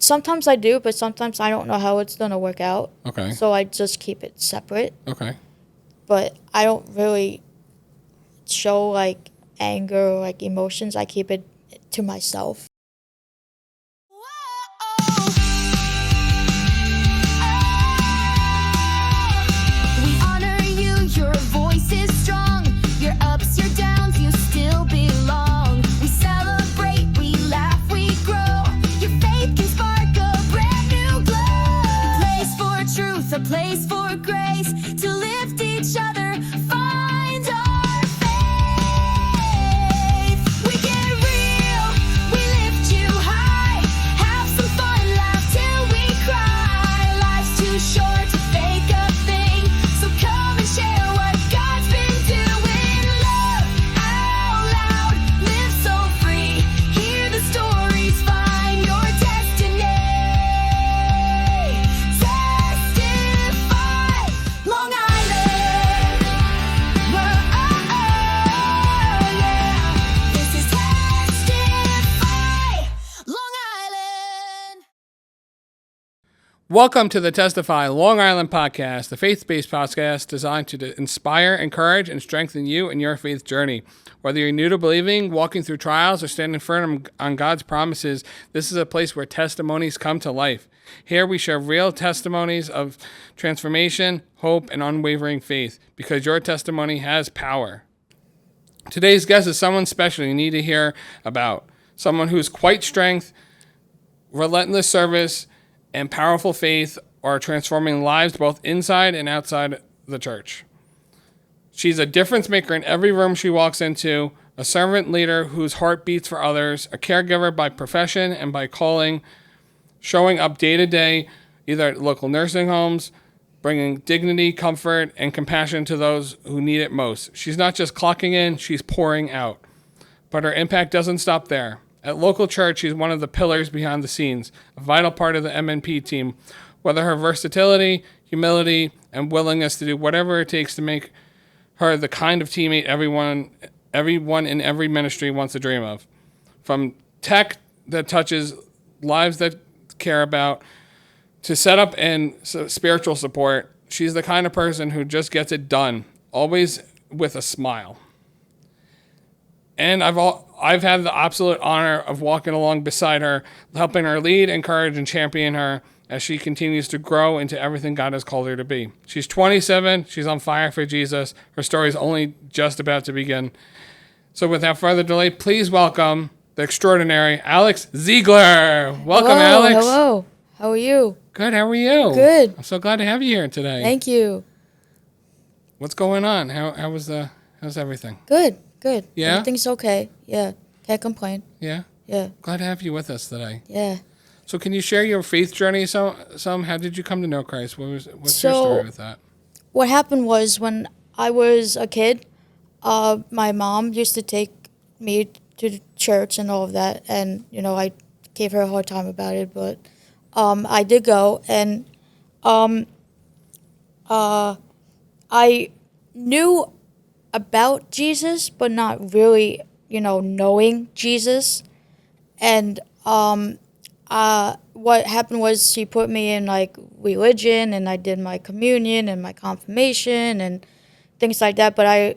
Sometimes I do, but sometimes I don't know how it's going to work out. Okay. So I just keep it separate. Okay. But I don't really show, like, anger or, like, emotions. I keep it to myself. We honor you, your voice is strong. Your ups, your downs, you still belong. We celebrate, we laugh, we grow. Your faith can spark a brand new glow. A place for truth, a place for grace. To lift each other, find our faith. We get real, we lift you high. Have some fun, laugh till we cry. Life's too short to fake a thing, so come and share what God's been doing. Love out loud, live so free. Hear the stories, find your destiny. Testify, Long Island. Whoa, yeah. This is Testify, Long Island. Welcome to the Testify Long Island Podcast, the faith-based podcast designed to inspire, encourage, and strengthen you in your faith journey. Whether you're new to believing, walking through trials, or standing firm on God's promises, this is a place where testimonies come to life. Here we share real testimonies of transformation, hope, and unwavering faith, because your testimony has power. Today's guest is someone special you need to hear about. Someone whose quiet strength, relentless service, and powerful faith are transforming lives both inside and outside the church. She's a difference maker in every room she walks into, a servant leader whose heart beats for others, a caregiver by profession and by calling, showing up day to day, either at local nursing homes, bringing dignity, comfort, and compassion to those who need it most. She's not just clocking in, she's pouring out. But her impact doesn't stop there. At local church, she's one of the pillars behind the scenes, a vital part of the MNP team. Whether her versatility, humility, and willingness to do whatever it takes to make her the kind of teammate everyone in every ministry wants to dream of. From tech that touches lives that care about, to setup and spiritual support, she's the kind of person who just gets it done, always with a smile. And I've had the absolute honor of walking along beside her, helping her lead, encourage, and champion her as she continues to grow into everything God has called her to be. She's 27. She's on fire for Jesus. Her story is only just about to begin. So without further delay, please welcome the extraordinary Alex Ziegler. Welcome, Hello, Alex. Hello. How are you? Good. How are you? Good. I'm so glad to have you here today. Thank you. What's going on? How's everything? Good. Yeah? Everything's okay. Yeah. Can't complain. Yeah. Yeah. Glad to have you with us today. Yeah. So can you share your faith journey some? How did you come to know Christ? What's your story with that? What happened was when I was a kid, my mom used to take me to church and all of that. And, I gave her a hard time about it. But I did go. And I knew about Jesus, but not really, knowing Jesus. And what happened was she put me in, like, religion, and I did my communion and my confirmation and things like that. But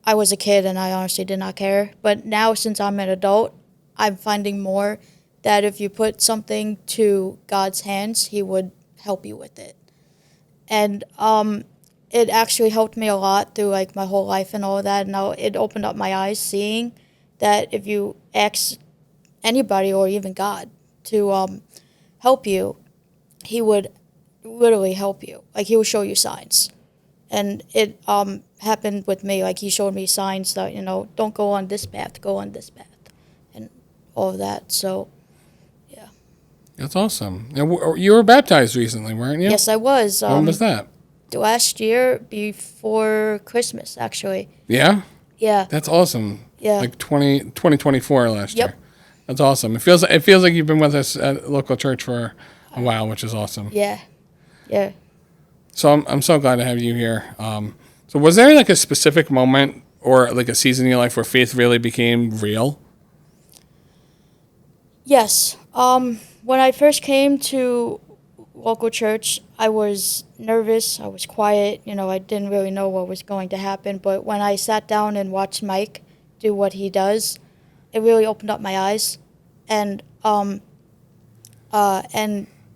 I was a kid, and I honestly did not care. But now, since I'm an adult, I'm finding more that if you put something to God's hands, He would help you with it. And it actually helped me a lot through, like, my whole life and all of that. And now it opened up my eyes, seeing that if you ask anybody or even God to help you, He would literally help you. Like, He will show you signs. And it happened with me. Like, He showed me signs that, don't go on this path, go on this path, and all of that. So, yeah. That's awesome. Now, you were baptized recently, weren't you? Yes, I was. When was that? Last year, before Christmas, actually. Yeah? Yeah. That's awesome. Yeah. Like 2024 last year. Yep. That's awesome. It feels like you've been with us at local church for a while, which is awesome. Yeah. Yeah. So I'm so glad to have you here. So was there like a specific moment or like a season in your life where faith really became real? Yes. When I first came to local church, I was nervous. I was quiet. I didn't really know what was going to happen. But when I sat down and watched Mike do what he does, it really opened up my eyes, and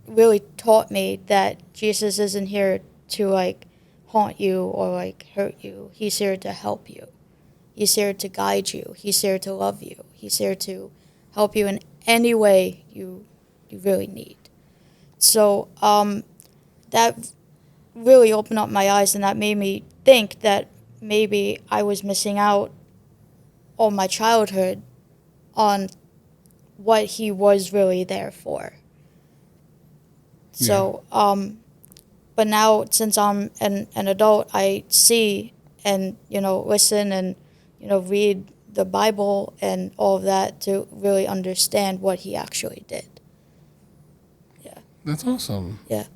really taught me that Jesus isn't here to haunt you or hurt you. He's here to help you. He's here to guide you. He's here to love you. He's here to help you in any way you really need. So that really opened up my eyes, and that made me think that maybe I was missing out all my childhood on what he was really there for. So, but now since I'm an adult, I see and, listen and, read the Bible and all of that to really understand what he actually did. Yeah. That's awesome. Yeah.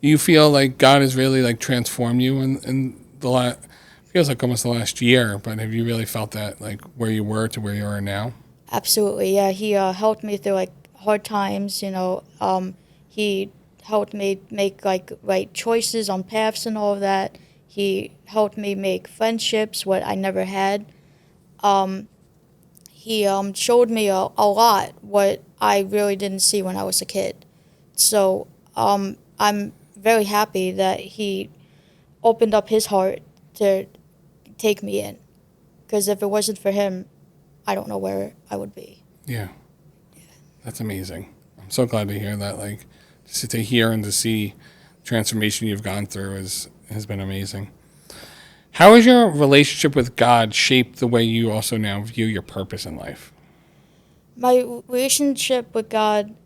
You feel like God has really transformed you in the feels like almost the last year, but have you really felt that where you were to where you are now? Absolutely. Yeah. He helped me through hard times, he helped me make right choices on paths and all of that. He helped me make friendships, what I never had. He showed me a lot what I really didn't see when I was a kid. So I'm very happy that he opened up his heart to take me in. Because if it wasn't for him, I don't know where I would be. Yeah. That's amazing. I'm so glad to hear that. Just to hear and to see transformation you've gone through has been amazing. How has your relationship with God shaped the way you also now view your purpose in life? My relationship with God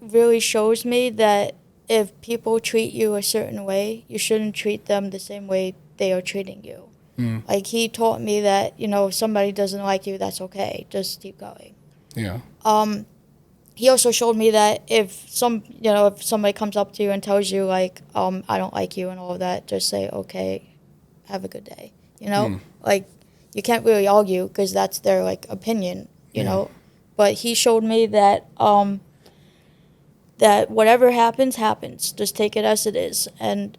really shows me that if people treat you a certain way, you shouldn't treat them the same way they are treating you. He taught me that, if somebody doesn't like you, that's okay. Just keep going. Yeah. He also showed me that if somebody comes up to you and tells you I don't like you and all of that, just say, okay, have a good day. You can't really argue because that's their opinion, you know. But he showed me that that whatever happens. Just take it as it is, and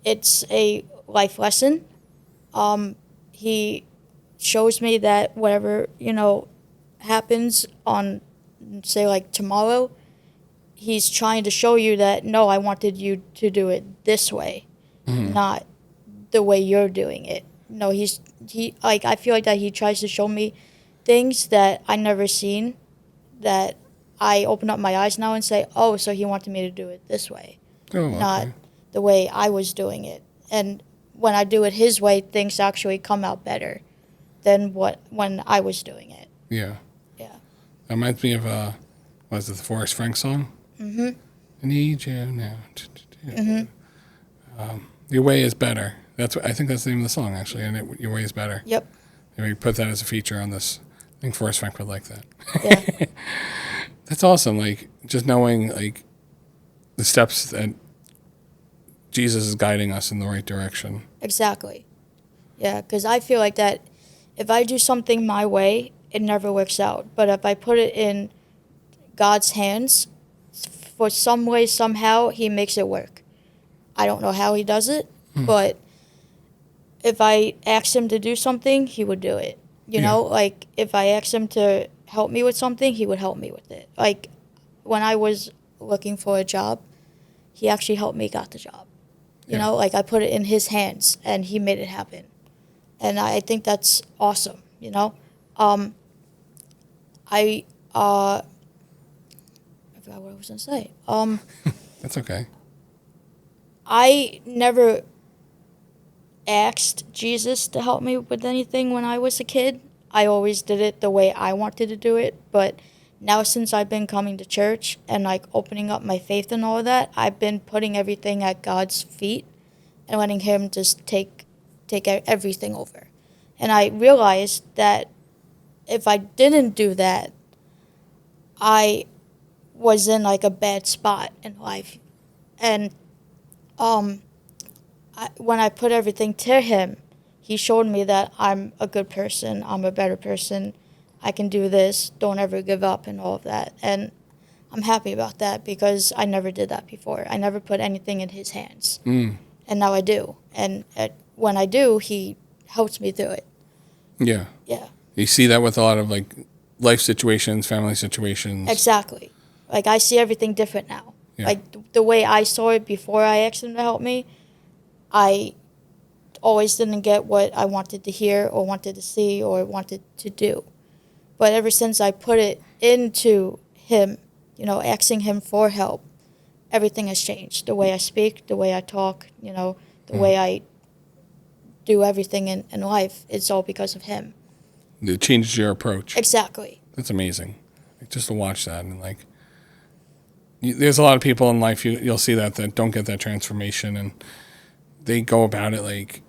it's a life lesson. He shows me that whatever happens on, say, tomorrow, he's trying to show you that, no, I wanted you to do it this way, not the way you're doing it. No, I feel like that he tries to show me things that I never seen, that I open up my eyes now and say, oh, so he wanted me to do it this way, not the way I was doing it. And when I do it his way, things actually come out better than when I was doing it. Yeah. Yeah. That reminds me of, the Forrest Frank song? Mm-hmm. I need you now. Your way is better. I think that's the name of the song, actually, and your way is better. Yep. Maybe put that as a feature on this. I think Forrest Frank would like that. Yeah. That's awesome. Just knowing the steps that Jesus is guiding us in the right direction. Exactly. Yeah, because I feel like that if I do something my way, it never works out. But if I put it in God's hands, for some way, somehow, he makes it work. I don't know how he does it, but if I asked him to do something, he would do it. You know, if I asked him to help me with something, he would help me with it. When I was looking for a job, he actually helped me got the job. You know, I put it in his hands, and he made it happen. And I think that's awesome, I forgot what I was going to say. That's okay. I never asked Jesus to help me with anything when I was a kid. I always did it the way I wanted to do it. But now since I've been coming to church and opening up my faith and all of that, I've been putting everything at God's feet and letting him just take everything over. And I realized that if I didn't do that, I was in a bad spot in life. And when I put everything to him, he showed me that I'm a good person, I'm a better person, I can do this, don't ever give up and all of that. And I'm happy about that because I never did that before. I never put anything in his hands. And now I do. And when I do, he helps me through it. Yeah. Yeah. You see that with a lot of like life situations, family situations. Exactly. Like, I see everything different now. Yeah. Like, the way I saw it before I asked him to help me, I always didn't get what I wanted to hear or wanted to see or wanted to do. But ever since I put it into him, asking him for help, everything has changed. The way I speak, the way I talk, the way I do everything in life, it's all because of him. It changes your approach. Exactly. That's amazing. Like, just to watch that and like, there's a lot of people in life you'll see that don't get that transformation, and they go about it like,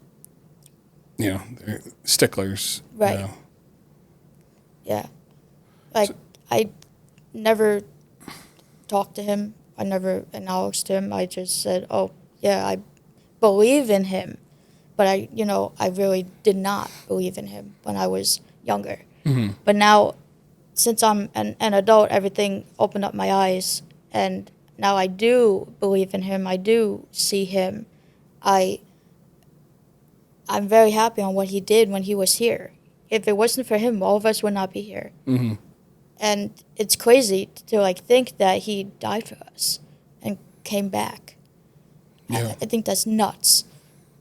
they're sticklers. Right. Yeah. Like, I never talked to him. I never acknowledged him. I just said, oh, yeah, I believe in him. But I really did not believe in him when I was younger. Mm-hmm. But now, since I'm an adult, everything opened up my eyes. And now I do believe in him. I do see him. I'm very happy on what he did when he was here. If it wasn't for him, all of us would not be here. Mm-hmm. And it's crazy to like think that he died for us and came back. Yeah. I think that's nuts.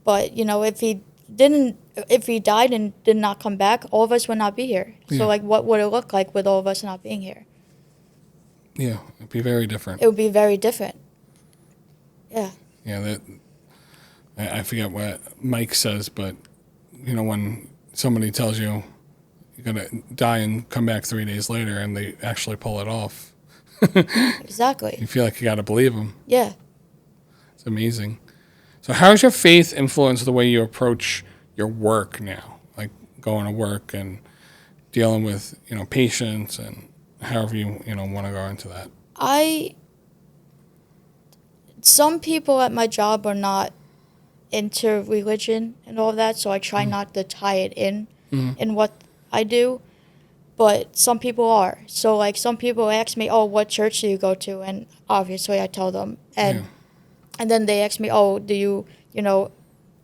But if he died and did not come back, all of us would not be here. Yeah. So like, what would it look like with all of us not being here? Yeah, it'd be very different. It would be very different. Yeah. Yeah, I forget what Mike says, but when somebody tells you you're gonna die and come back 3 days later, and they actually pull it off, Exactly. you feel like you gotta believe them. Yeah. It's amazing. So, how has your faith influenced the way you approach your work now, like going to work and dealing with patients and however you want to go into that? Some people at my job are not into religion and all of that, so I try not to tie it in what I do. But some people are. So like, some people ask me, "Oh, what church do you go to?" And obviously I tell them. And then they ask me, "Oh, do you,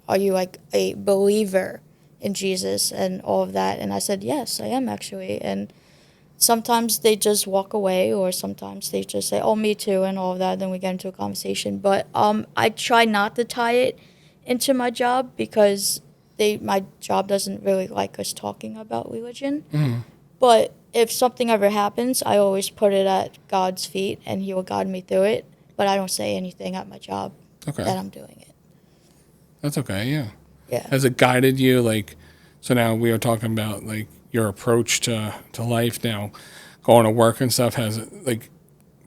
are you like a believer in Jesus and all of that?" And I said, "Yes, I am actually." And sometimes they just walk away, or sometimes they just say, "Oh, me too," and all of that. Then we get into a conversation. But I try not to tie it into my job because my job doesn't really like us talking about religion. Mm-hmm. But if something ever happens, I always put it at God's feet, and He will guide me through it. But I don't say anything at my job that I'm doing it. That's okay. Yeah. Yeah. Has it guided you? Like, so now we are talking about like your approach to life now, going to work and stuff. Has it, like,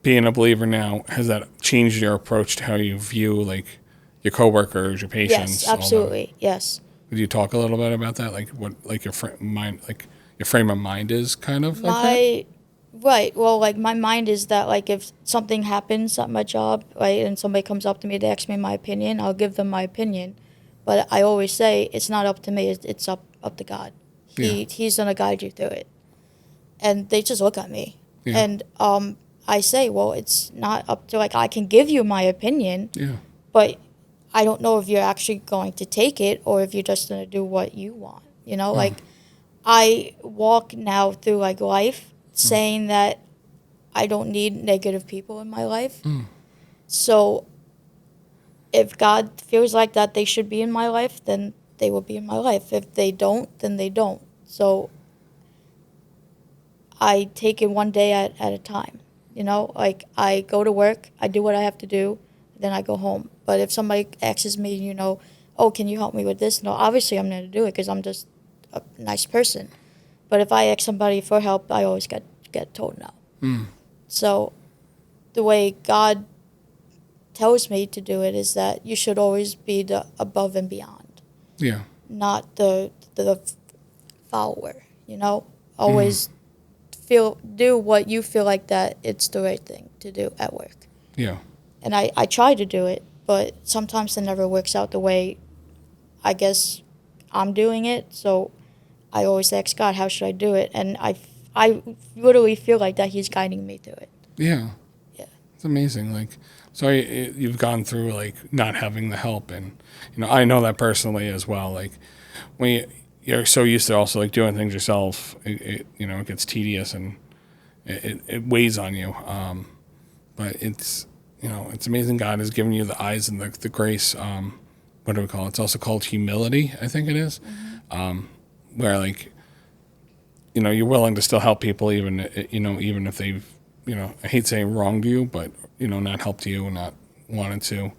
being a believer now, has that changed your approach to how you view like your coworkers, your patients? Yes, absolutely. Yes. Could you talk a little bit about that? Like what, like your frame of mind is kind of like that? Right. Well, like, my mind is that, like, if something happens at my job, right, and somebody comes up to me to ask me my opinion, I'll give them my opinion. But I always say it's not up to me. It's up to God. He's gonna guide you through it. And they just look at me, and I say, well, it's not up to, like, I can give you my opinion, but I don't know if you're actually going to take it or if you're just gonna do what you want. Like, I walk now through like life saying that I don't need negative people in my life. So if God feels like that they should be in my life, then they will be in my life. If they don't, then they don't. So I take it one day at a time. Like, I go to work, I do what I have to do, then I go home. But if somebody asks me, "Oh, can you help me with this?" No, obviously I'm going to do it because I'm just a nice person. But if I ask somebody for help, I always get told no. So the way God tells me to do it is that you should always be the above and beyond. Yeah. Not the follower, Always do what you feel like that it's the right thing to do at work. Yeah. And I try to do it, but sometimes it never works out the way I guess I'm doing it. So I always ask God, how should I do it? And I literally feel like that He's guiding me through it. Yeah. amazing. Like, so you've gone through like not having the help, and I know that personally as well. Like when you're so used to also like doing things yourself, it gets tedious and it weighs on you. But it's amazing. God has given you the eyes and the grace. What do we call it? It's also called humility, I think it is. Where like, you're willing to still help people even if they've, I hate saying wronged you, but, not helped you and not wanted to.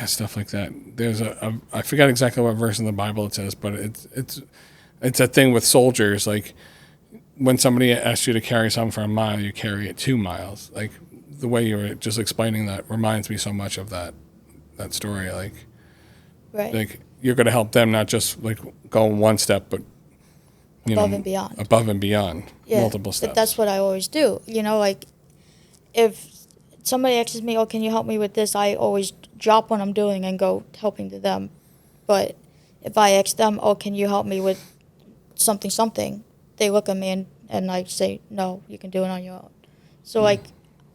Stuff like that. There's I forgot exactly what verse in the Bible it says, but it's a thing with soldiers. Like when somebody asks you to carry something for a mile, you carry it 2 miles. Like the way you were just explaining that reminds me so much of that story. Like, Right. like you're going to help them, not just like go one step, but Above and beyond. Above and beyond, multiple steps. But that's what I always do. Like if somebody asks me, "Oh, can you help me with this?" I always drop what I'm doing and go helping to them. But if I ask them, "Oh, can you help me with something?" They look at me and I say, "No, you can do it on your own." So like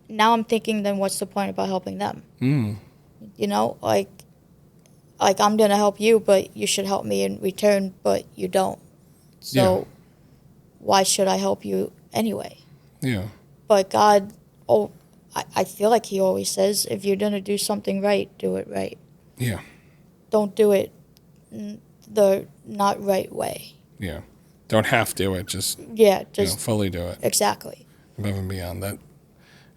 now I'm thinking, then what's the point about helping them? Like I'm gonna help you, but you should help me in return, but you don't. So why should I help you anyway? Yeah. But God, I feel like he always says, if you're going to do something right, do it right. Yeah. Don't do it the not right way. Yeah. Don't have to do it. Just fully do it. Exactly. Above and beyond that.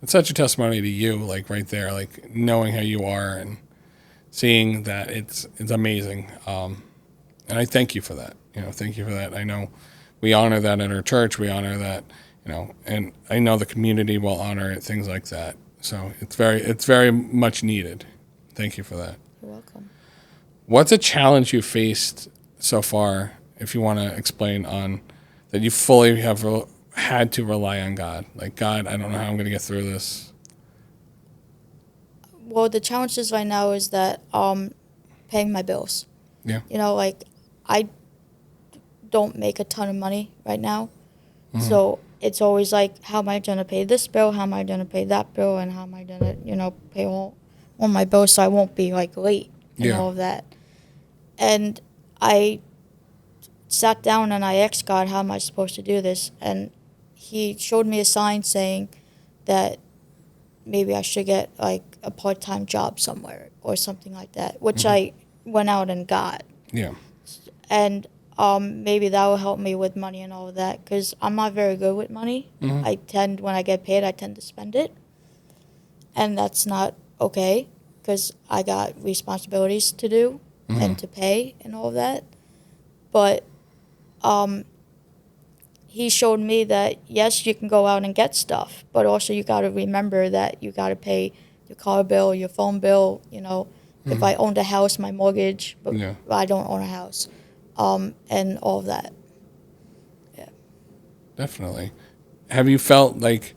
It's such a testimony to you, like right there, like knowing how you are and seeing that it's amazing. And I thank you for that. Thank you for that. I know we honor that at our church. We honor that, and I know the community will honor it, things like that. So it's very much needed. Thank you for that. You're welcome. What's a challenge you faced so far, if you want to explain on that you fully have had to rely on God? Like, God, I don't know how I'm going to get through this. Well, the challenges right now is that paying my bills. Yeah. Like I don't make a ton of money right now. So it's always like, how am I going to pay this bill? How am I going to pay that bill? And how am I going to, pay all my bills so I won't be like late and all of that. And I sat down and I asked God, how am I supposed to do this? And he showed me a sign saying that maybe I should get like a part-time job somewhere or something like that, which I went out and got. Yeah. And maybe that will help me with money and all of that, because I'm not very good with money. When I get paid, I tend to spend it. And that's not okay, because I got responsibilities to do and to pay and all of that. But he showed me that, yes, you can go out and get stuff, but also you got to remember that you got to pay your car bill, your phone bill, if I owned a house, my mortgage, but I don't own a house. And all of that. Yeah. Definitely. Have you felt like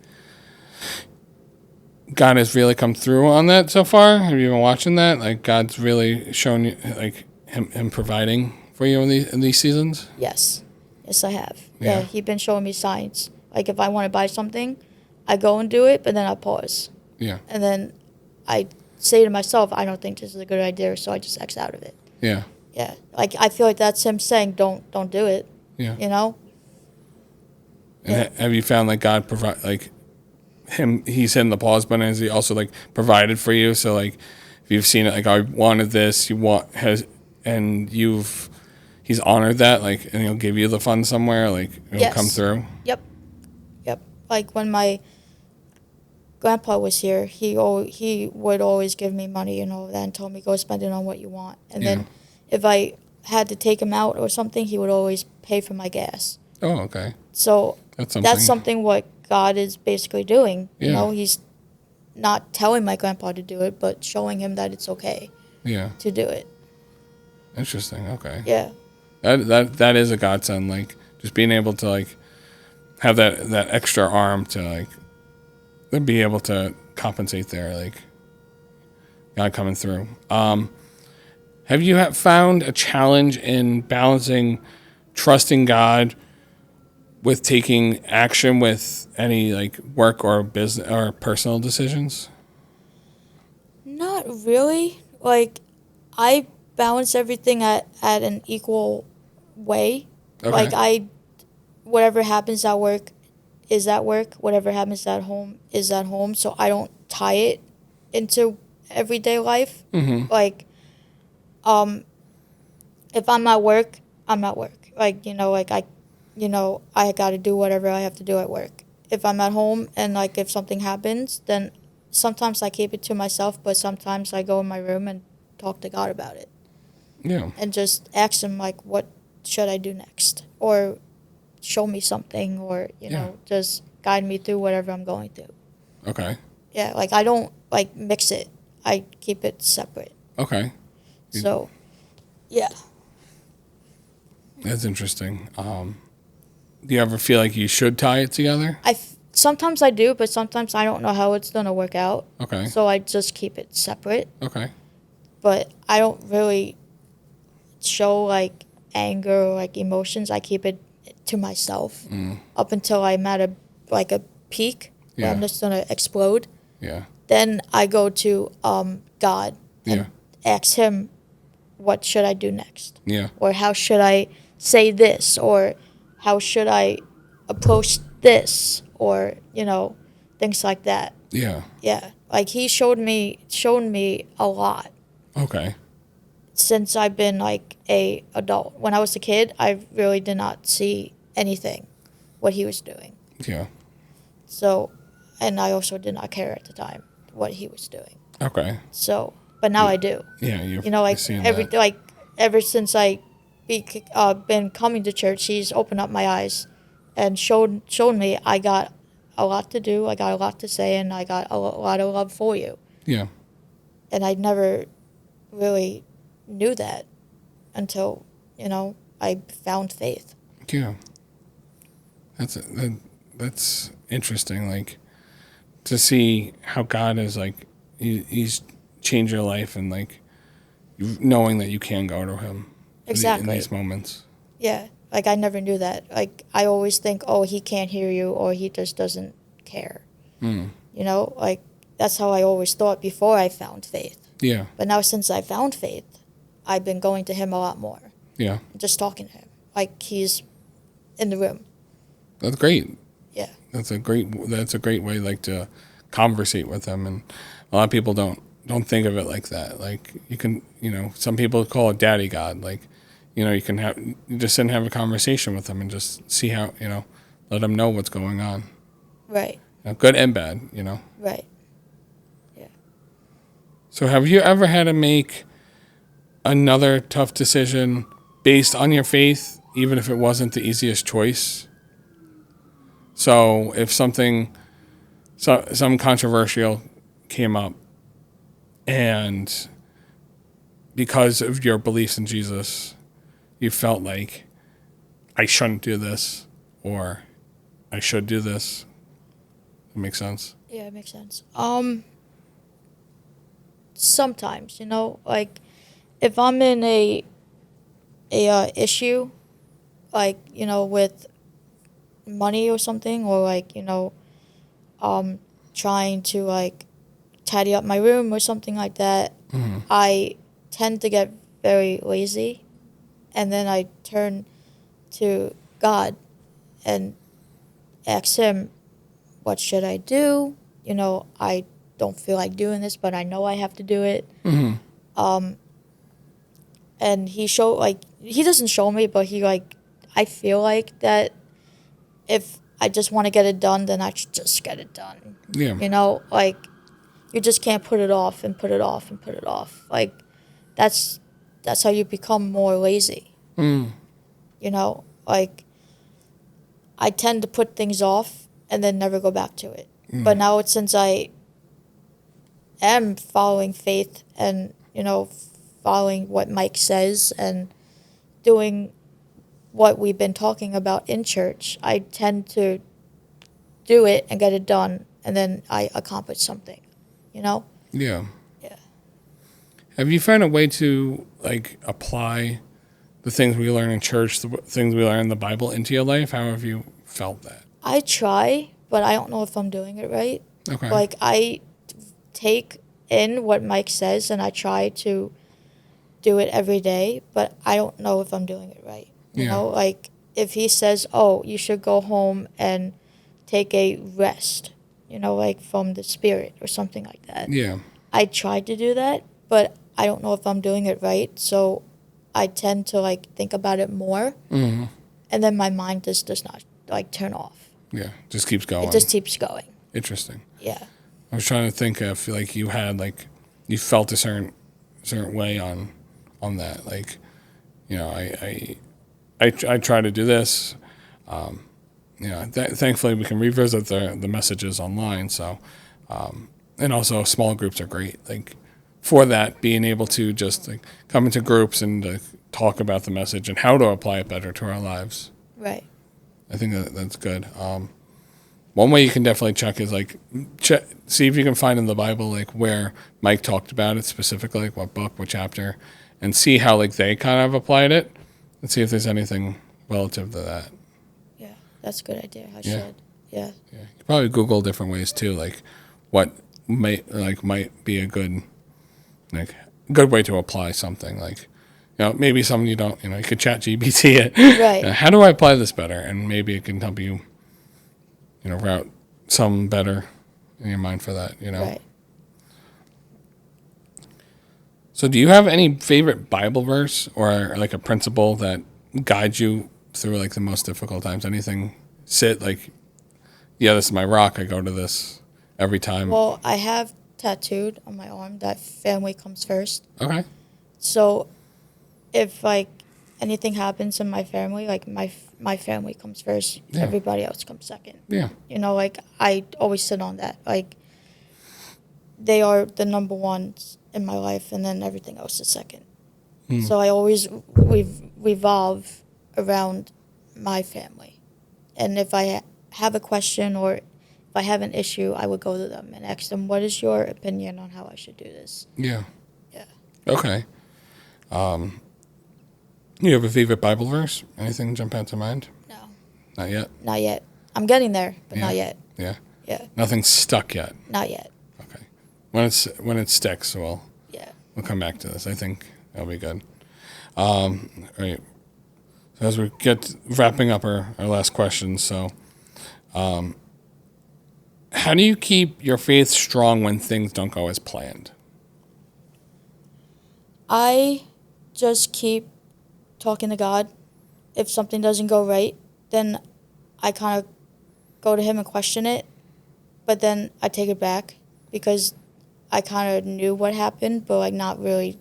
God has really come through on that so far? Have you been watching that? Like God's really shown you, like him providing for you in these seasons? Yes, I have. Yeah, he's been showing me signs. Like if I want to buy something, I go and do it, but then I pause. Yeah. And then I say to myself, I don't think this is a good idea, so I just X out of it. Yeah. Yeah, like I feel like that's him saying, don't do it. Yeah. And have you found like God provide like him? He's hitting the pause button. Has he also like provided for you? So like, if you've seen it, like I wanted this, he's honored that, like, and he'll give you the funds somewhere, like it'll come through. Yep. Like when my grandpa was here, he would always give me money and all of that, and told me go spend it on what you want, and then. If I had to take him out or something, he would always pay for my gas. Oh, okay. So that's something what God is basically doing. Yeah. He's not telling my grandpa to do it, but showing him that it's okay to do it. Interesting. Okay. Yeah. That is a godsend. Like just being able to like have that extra arm to like then be able to compensate there, like God coming through. Have you found a challenge in balancing trusting God with taking action with any like work or business or personal decisions? Not really. Like, I balance everything at an equal way. Okay. Like, whatever happens at work is at work. Whatever happens at home is at home. So I don't tie it into everyday life. Mm-hmm. Like, if I'm at work, I'm at work. Like, I got to do whatever I have to do at work. If I'm at home and like if something happens, then sometimes I keep it to myself, but sometimes I go in my room and talk to God about it Yeah. and just ask him like, what should I do next? Or show me something, or, just guide me through whatever I'm going through. Okay. Yeah, like I don't like mix it. I keep it separate. Okay. So, yeah. That's interesting. Do you ever feel like you should tie it together? Sometimes I do, but sometimes I don't know how it's going to work out. Okay. So I just keep it separate. Okay. But I don't really show like anger or like emotions. I keep it to myself up until I'm at a peak where I'm Yeah. just going to explode. Yeah. Then I go to God and Yeah. ask him, what should I do next? Yeah. Or how should I say this? Or how should I approach this? Or, things like that. Yeah. Yeah. Like he shown me a lot Okay. since I've been like a adult. When I was a kid, I really did not see anything what he was doing. Yeah. So, and I also did not care at the time what he was doing. Okay. So, but now I do. Yeah. You've Like seen that. ever since I been coming to church, he's opened up my eyes and shown me I got a lot to do, I got a lot to say, and I got a lot of love for you. Yeah. And I never really knew that until, I found faith. Yeah. That's interesting. Like to see how God is like he's changed your life and like knowing that you can go to him Exactly. in these moments. Yeah. Like I never knew that. Like I always think, oh, he can't hear you or he just doesn't care. Like that's how I always thought before I found faith. Yeah. But now since I found faith, I've been going to him a lot more. Yeah. Just talking to him. Like he's in the room. That's great. Yeah. That's a great way like to conversate with him, and a lot of people don't think of it like that. Like you can, some people call it daddy God. Like, you can just sit and have a conversation with him and just see how, let him know what's going on. Right. Good and bad, Right. Yeah. So have you ever had to make another tough decision based on your faith, even if it wasn't the easiest choice? So if some controversial came up and because of your beliefs in Jesus, you felt like I shouldn't do this or I should do this. That makes sense? Yeah, it makes sense. Sometimes, like if I'm in a issue, like, with money or something, or like, trying to like tidy up my room or something like that, I tend to get very lazy, and then I turn to God and ask him, what should I do? I don't feel like doing this, but I know I have to do it. And he doesn't show me, but I feel like that if I just want to get it done, then I should just get it done. Yeah. Like you just can't put it off and put it off and put it off. Like that's how you become more lazy. Like I tend to put things off and then never go back to it. But now since I am following faith and, following what Mike says and doing what we've been talking about in church, I tend to do it and get it done, and then I accomplish something, Yeah. Yeah. Have you found a way to like apply the things we learn in church, the things we learn in the Bible into your life? How have you felt that? I try, but I don't know if I'm doing it right. Okay. Like, I take in what Mike says, and I try to do it every day, but I don't know if I'm doing it right. You Yeah. know, like, if he says, oh, you should go home and take a rest, you know, like from the spirit or something like that. Yeah. I tried to do that, but I don't know if I'm doing it right. So I tend to like think about it more, Mm-hmm. and then my mind just does not like turn off. Yeah. Just keeps going. It just keeps going. Interesting. Yeah. I was trying to think if like you had like you felt a certain way on that. Like, you know, I try to do this. You know, thankfully we can revisit the messages online. So, and also small groups are great. Like for that, being able to just like come into groups and talk about the message and how to apply it better to our lives. Right. I think that's good. One way you can definitely check is like see if you can find in the Bible like where Mike talked about it specifically, like what book, what chapter, and see how like they kind of applied it, and see if there's anything relative to that. Yeah. That's a good idea. I Yeah. should. Yeah. Yeah, you could probably Google different ways too, like what might be a good way to apply something. Like, you know, maybe something you don't, you know, you could chat GPT it. Right. How do I apply this better? And maybe it can help you, you know, route some better in your mind for that, you know. Right. So do you have any favorite Bible verse or like a principle that guides you through like the most difficult times? Anything like, yeah, this is my rock. I go to this every time. Well, I have tattooed on my arm that family comes first. Okay. So if like anything happens in my family, like my family comes first, Yeah. everybody else comes second. Yeah. You know, like I always sit on that. Like they are the number ones in my life, and then everything else is second. So I always revolve around my family. And if I have a question or if I have an issue, I would go to them and ask them, what is your opinion on how I should do this? Yeah. Yeah. Okay. You have a favorite Bible verse? Anything jump out to mind? No, Not yet? not yet. I'm getting there, but Yeah. not yet. Yeah. Yeah, Nothing's stuck yet. not yet. Okay. When it sticks, we'll come back to this. I think that'll be good. All right. So as we get wrapping up our last question, so how do you keep your faith strong when things don't go as planned? I just keep talking to God. If something doesn't go right, then I kind of go to Him and question it, but then I take it back because I kind of knew what happened, but like not really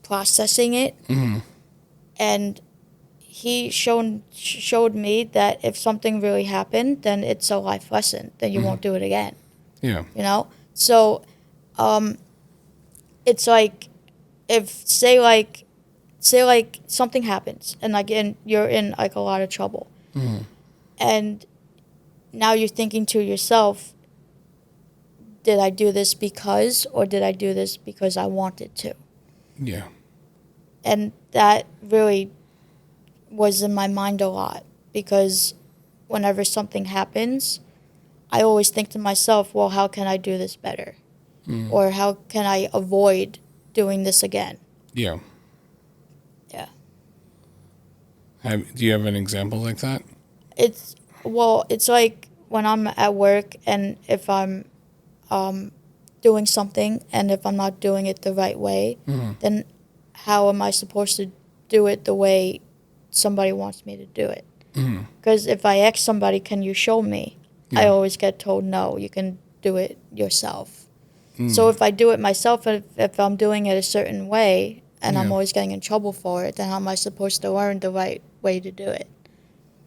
processing it. Mm-hmm. And He showed me that if something really happened, then it's a life lesson. Then you won't do it again. Yeah. You know? So it's like if say like something happens and like you're in like a lot of trouble. Mm-hmm. And now you're thinking to yourself, did I do this because, or did I do this because I wanted to? Yeah. And that really was in my mind a lot, because whenever something happens, I always think to myself, well, how can I do this better? Or how can I avoid doing this again? Yeah. Yeah. Do you have an example like that? It's like when I'm at work and if I'm doing something and if I'm not doing it the right way, then how am I supposed to do it the way somebody wants me to do it? Because if I ask somebody, can you show me? I always get told, no, you can do it yourself. So if I do it myself, if I'm doing it a certain way and I'm always getting in trouble for it, then how am I supposed to learn the right way to do it?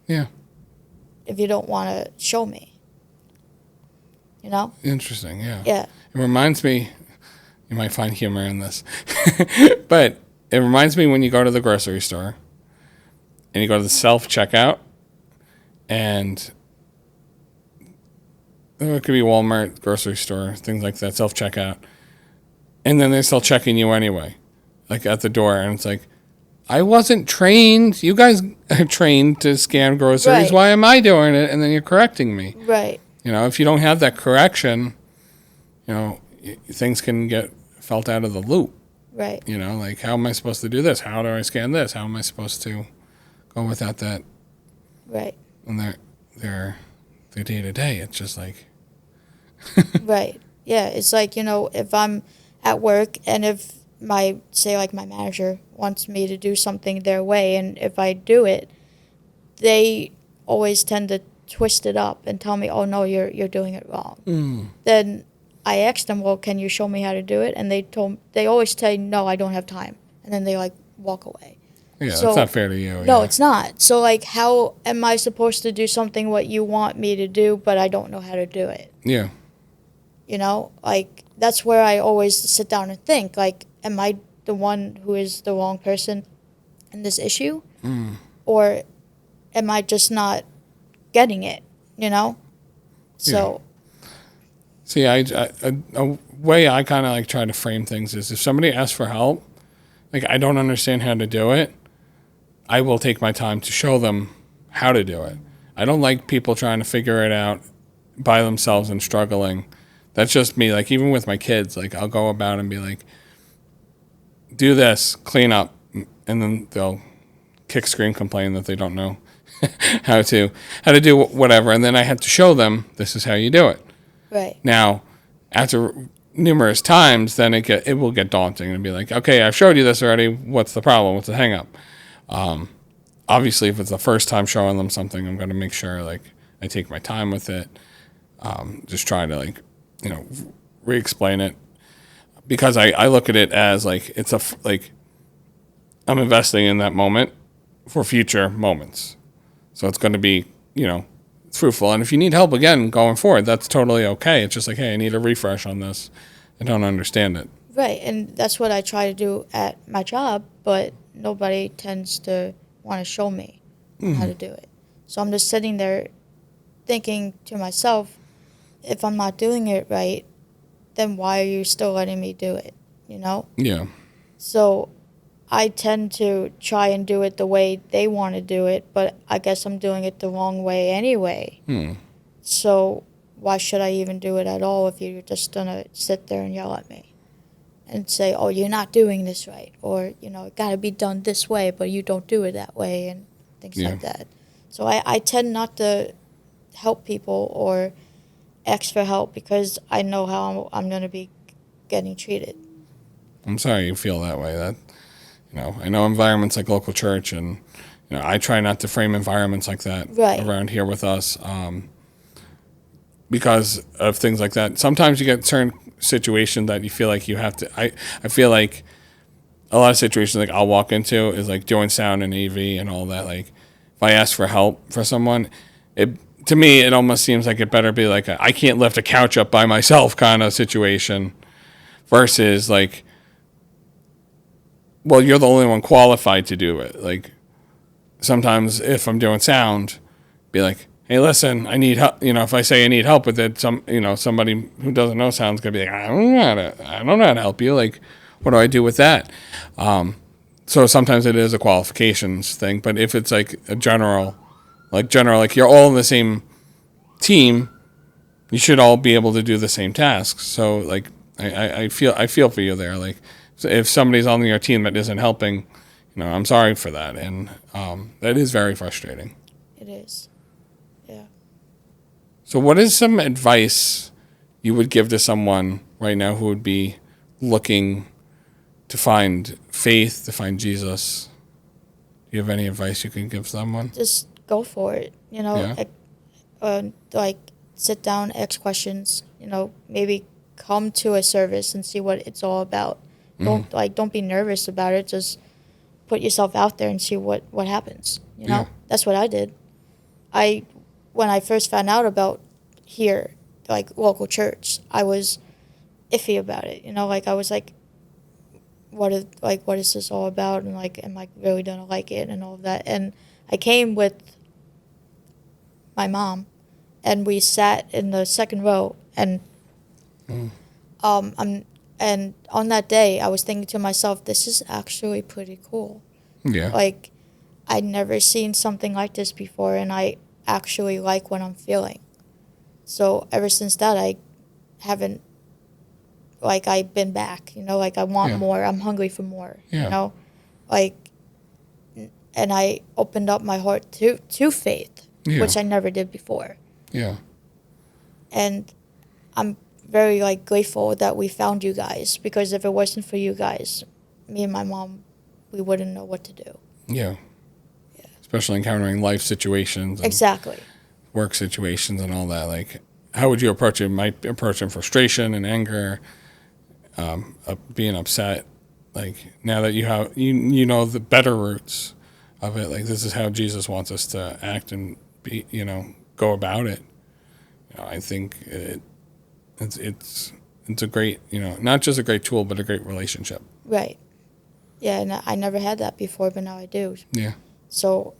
Yeah. If you don't want to show me, you know? Interesting. Yeah. Yeah. It reminds me, you might find humor in this, but it reminds me when you go to the grocery store and you go to the self-checkout, and it could be Walmart, grocery store, things like that, self-checkout, and then they're still checking you anyway, like at the door, and it's like, I wasn't trained. You guys are trained to scan groceries. Right. Why am I doing it? And then you're correcting me. Right. You know, if you don't have that correction, you know, things can get felt out of the loop. Right. You know, like, how am I supposed to do this? How do I scan this? How am I supposed to go without that? Right. And their day to day, it's just like, Right. Yeah. It's like, you know, if I'm at work and if my manager wants me to do something their way, and if I do it, they always tend to twist it up and tell me, oh no, you're doing it wrong. Then I asked them, well, can you show me how to do it? And they always say, no, I don't have time. And then they like walk away. yeah, So- that's not fair to you. No, yeah. it's not. So like, how am I supposed to do something what you want me to do, but I don't know how to do it? Yeah. You know, like, that's where I always sit down and think, like, am I the one who is the wrong person in this issue? Or am I just not getting it, you know? So, See, a way I kind of like try to frame things is, if somebody asks for help, like, I don't understand how to do it, I will take my time to show them how to do it. I don't like people trying to figure it out by themselves and struggling. That's just me. Like, even with my kids, like, I'll go about and be like, do this, clean up, and then they'll kick, scream, complain that they don't know how to do whatever, and then I have to show them, this is how you do it. right, Now, after numerous times, then it will get daunting and be like, okay, I've showed you this already. What's the problem? What's the hang up? Obviously, if it's the first time showing them something, I'm going to make sure, like, I take my time with it. Just try to, like, you know, re-explain it, because I look at it as like, it's like, I'm investing in that moment for future moments. So it's going to be, you know, fruitful. And if you need help again going forward, that's totally okay. It's just like, hey, I need a refresh on this. I don't understand it. right. And that's what I try to do at my job, but nobody tends to want to show me how to do it. So I'm just sitting there thinking to myself, if I'm not doing it right, then why are you still letting me do it, you know? Yeah. So I tend to try and do it the way they want to do it, but I guess I'm doing it the wrong way anyway. So why should I even do it at all if you're just going to sit there and yell at me and say, oh, you're not doing this right, or, you know, it got to be done this way, but you don't do it that way, and things Yeah. like that. So I tend not to help people or ask for help because I know how I'm going to be getting treated. I'm sorry you feel that way. That, you know, I know environments like local church, and, you know, I try not to frame environments like that Right. around here with us, because of things like that. Sometimes you get certain situations that you feel like you have to. I feel like a lot of situations, like, I'll walk into is like doing sound and AV and all that. Like, if I ask for help for someone, to me, it almost seems like it better be like I can't lift a couch up by myself kind of situation, versus like, well, you're the only one qualified to do it. Like, sometimes if I'm doing sound, be like, hey, listen, I need help. You know, if I say I need help with it, somebody who doesn't know sound's gonna be like, I don't know how to help you. Like, what do I do with that? So sometimes it is a qualifications thing, but if it's like a general, like you're all in the same team, you should all be able to do the same tasks. So like, I feel for you there. Like, if somebody's on your team that isn't helping, you know, I'm sorry for that, and that is very frustrating. It is. Yeah. So what is some advice you would give to someone right now who would be looking to find faith, to find Jesus? Do you have any advice you can give someone? Just go for it, you know, Yeah. like sit down, ask questions, you know, maybe come to a service and see what it's all about. Don't be nervous about it. Just put yourself out there and see what happens. You know, Yeah. That's what I did. When I first found out about here, like local church, I was iffy about it. You know, like I was like, what is this all about? And like, am I really gonna like it and all of that? And I came with my mom, and we sat in the second row, and and on that day, I was thinking to myself, this is actually pretty cool. Yeah. Like, I'd never seen something like this before, and I actually like what I'm feeling. So ever since that, I haven't, like, I've been back, you know, like, I want Yeah. more. I'm hungry for more, Yeah. you know? Like, and I opened up my heart to faith, Yeah. which I never did before. Yeah. And I'm very, like, grateful that we found you guys, because if it wasn't for you guys, me and my mom, we wouldn't know what to do. Yeah. Especially encountering life situations. And Exactly. work situations and all that. Like, how would you approach it? Might approach in frustration and anger, being upset. Like, now that you have, you know the better roots of it. Like, this is how Jesus wants us to act and be, you know, go about it. You know, I think it's a great, you know, not just a great tool, but a great relationship. Right. Yeah, and I never had that before, but now I do. Yeah. So,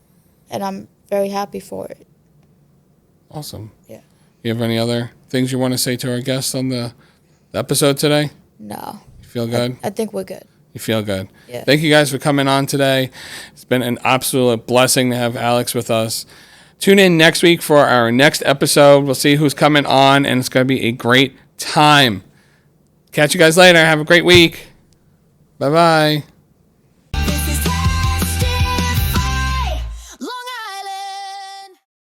and I'm very happy for it. Awesome. Yeah. You have any other things you want to say to our guests on the episode today? No. You feel good? I think we're good. You feel good. Yeah. Thank you guys for coming on today. It's been an absolute blessing to have Alex with us. Tune in next week for our next episode. We'll see who's coming on, and it's going to be a great time. Catch you guys later. Have a great week. Bye-bye.